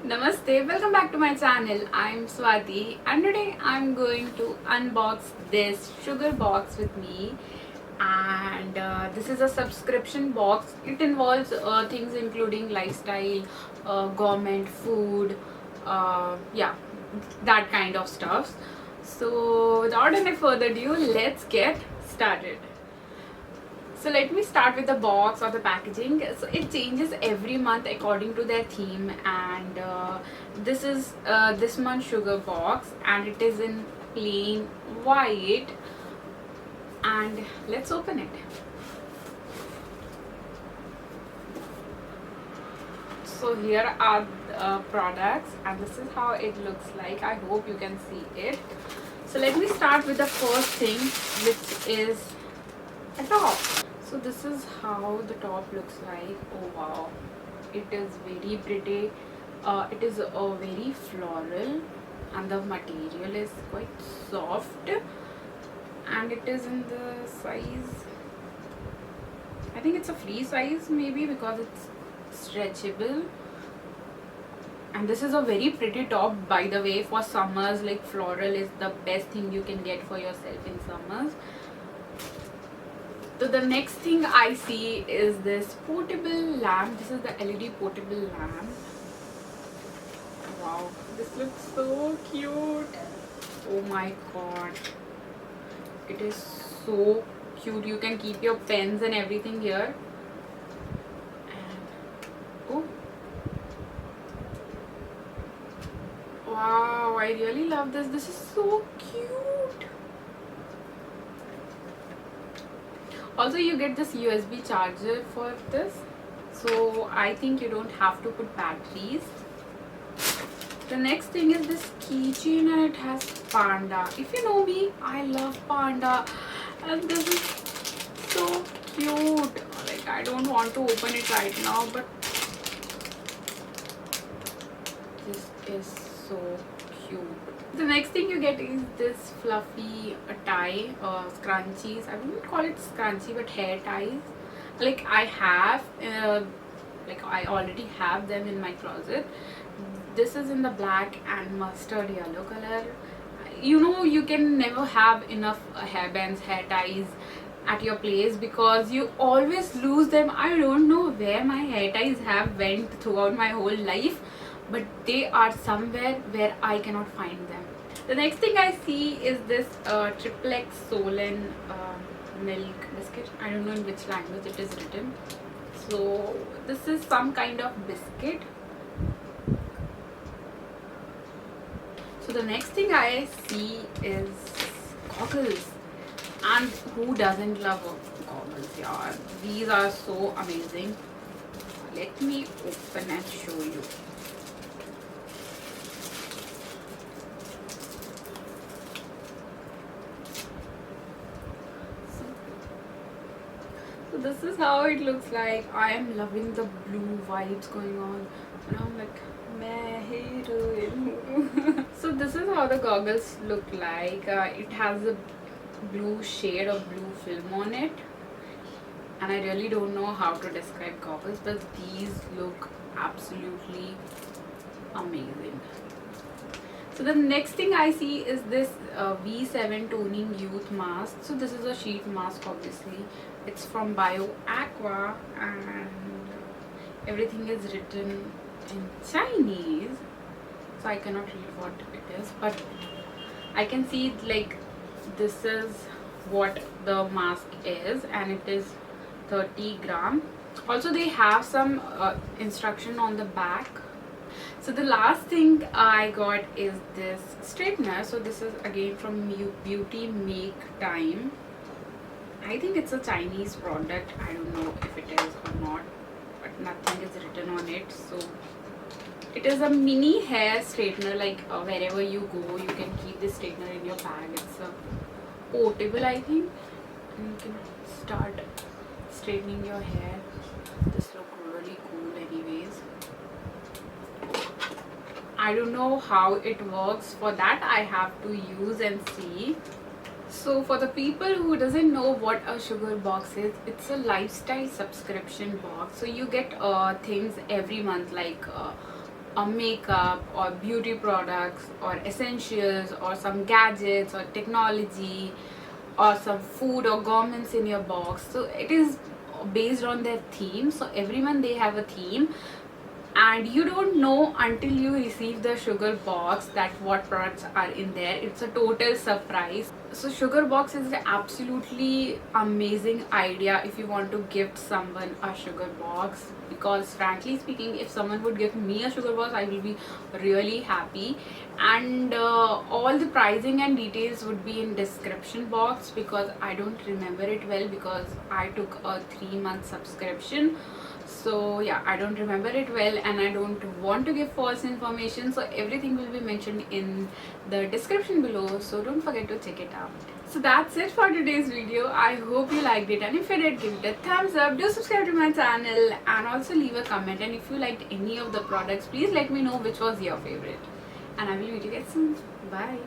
Namaste, welcome back to my channel. I'm Swati and today I'm going to unbox this sugar box with me. And this is a subscription box. It involves things including lifestyle, government, food, yeah, that kind of stuff. So without any further ado, let's get started. So let me start with the box or the packaging. So it changes every month according to their theme, and this is this month's sugar box, and it is in plain white. And let's open it. So here are products, and this is how it looks like. I hope you can see it. So let me start with the first thing, which is a top. So this is how the top looks like. Oh wow, it is very pretty. It is very floral, and the material is quite soft, and it is in the size, I think it's a free size maybe because it's stretchable. And this is a very pretty top, by the way. For summers, like floral is the best thing you can get for yourself in summers. So the next thing I see is this portable lamp. This is the LED portable lamp. Wow, this looks so cute. Oh my god, it is so cute. You can keep your pens and everything here. And oh wow, I really love this. This is so cute. Also, you get this USB charger for this, so I think you don't have to put batteries. The next thing is this keychain, and it has panda. If you know me, I love panda, and this is so cute. Like, I don't want to open it right now, but this is so cute. The next thing you get is this fluffy tie, scrunchies. I wouldn't call it scrunchy, but hair ties. Like I have, like I already have them in my closet. This is in the black and mustard yellow color. You know, you can never have enough hairbands, hair ties at your place because you always lose them. I don't know where my hair ties have went throughout my whole life, but they are somewhere where I cannot find them. The next thing I see is this triplex Solen milk biscuit. I don't know in which language it is written. So this is some kind of biscuit. So the next thing I see is goggles. And who doesn't love goggles, yeah? These are so amazing. Let me open and show you. So this is how it looks like. I am loving the blue vibes going on. And I'm like, मैं heroine हूँ. So this is how the goggles look like. It has a blue shade of blue film on it. And I really don't know how to describe goggles, but these look absolutely amazing. So the next thing I see is this V7 toning youth mask. So this is a sheet mask, obviously. It's from Bio Aqua, and everything is written in Chinese, so I cannot read what it is, but I can see like this is what the mask is, and it is 30 gram. Also they have some instruction on the back. So the last thing I got is this straightener. So this is again from Beauty Make Time. I think it's a Chinese product. I don't know if it is or not, but nothing is written on it. So it is a mini hair straightener. Like wherever you go, you can keep this straightener in your bag. It's a portable, I think, and you can start straightening your hair. This looks really cool anyways. I don't know how it works. For that I have to use and see. So for the people who doesn't know what a sugar box is, it's a lifestyle subscription box. So you get things every month, like a makeup or beauty products or essentials or some gadgets or technology or some food or garments in your box. So it is based on their theme. So every month they have a theme, and you don't know until you receive the sugar box that what products are in there. It's a total surprise. So sugar box is an absolutely amazing idea if you want to gift someone a sugar box, because frankly speaking, if someone would give me a sugar box, I will be really happy. And all the pricing and details would be in description box, because I don't remember it well because I took a 3-month subscription. So yeah, I don't remember it well and I don't want to give false information, so everything will be mentioned in the description below, so don't forget to check it out. So that's it for today's video. I hope you liked it, and if you did, give it a thumbs up, do subscribe to my channel, and also leave a comment. And if you liked any of the products, please let me know which was your favorite, and I will meet you guys soon. Bye.